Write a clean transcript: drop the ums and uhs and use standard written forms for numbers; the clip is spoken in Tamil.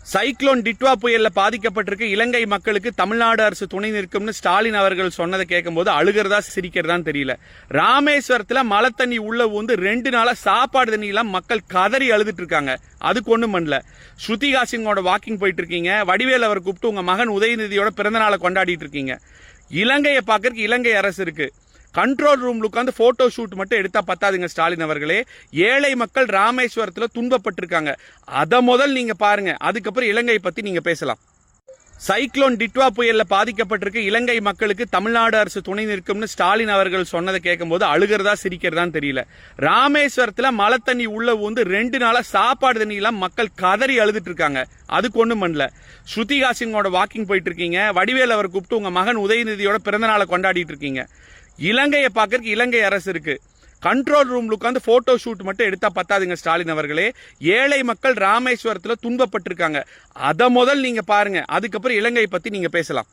சைக்ளோன் டிட்வா புயல்ல பாதிக்கப்பட்டிருக்க இலங்கை மக்களுக்கு தமிழ்நாடு அரசு துணை நிற்கும்னு ஸ்டாலின் அவர்கள் சொன்னதை கேட்கும்போது அழுகிறதா சிரிக்கிறதான்னு தெரியல. ராமேஸ்வரத்துல மழை தண்ணி உள்ள வந்து 2 நாளா சாப்பாடு தண்ணி எல்லாம் மக்கள் கதறி அழுதுட்டு இருக்காங்க. அதுக்கு ஒண்ணும் பண்ணல. ஸ்ருதிகா சிங்கோட வாக்கிங் போயிட்டு இருக்கீங்க. வடிவேல் அவர் கூப்பிட்டு உங்க மகன் உதயநிதியோட பிறந்த நாளை கொண்டாடிட்டு இருக்கீங்க. இலங்கையை பார்க்கறதுக்கு இலங்கை அரசு இருக்கு. கண்ட்ரோல் ரூம்ல உட்காந்து போட்டோ ஷூட் மட்டும் எடுத்தா பத்தாதுங்க ஸ்டாலின் அவர்களே. ஏழை மக்கள் ராமேஸ்வரத்துல துன்பப்பட்டிருக்காங்க. அத முதல் நீங்க பாருங்க. அதுக்கப்புறம் இலங்கை பத்தி நீங்க பேசலாம். சைக்ளோன் டிட்வா புயல்ல பாதிக்கப்பட்டிருக்க இலங்கை மக்களுக்கு தமிழ்நாடு அரசு துணை நிற்கும்னு ஸ்டாலின் அவர்கள் சொன்னதை கேட்கும்போது அழுகிறதா சிரிக்கிறதான்னு தெரியல. ராமேஸ்வரத்துல மழை தண்ணி உள்ள வந்து 2 நாளா சாப்பாடு தண்ணி எல்லாம் மக்கள் கதறி அழுதுட்டு இருக்காங்க. அதுக்கு ஒண்ணும் பண்ணல. ஸ்ருதிகா சிங்கோட வாக்கிங் போயிட்டு இருக்கீங்க. வடிவேல் அவர் கூப்பிட்டு உங்க மகன் உதயநிதியோட பிறந்த நாளை கொண்டாடிட்டு இருக்கீங்க. இலங்கையை பார்க்கறதுக்கு இலங்கை அரசு இருக்கு. கண்ட்ரோல் ரூம்ல உட்காந்து போட்டோ ஷூட் மட்டும் எடுத்தா பத்தாதுங்க ஸ்டாலின் அவர்களே. ஏழை மக்கள் ராமேஸ்வரத்துல துன்பப்பட்டிருக்காங்க. அத முதல் நீங்க பாருங்க. அதுக்கப்புறம் இலங்கை பத்தி நீங்க பேசலாம்.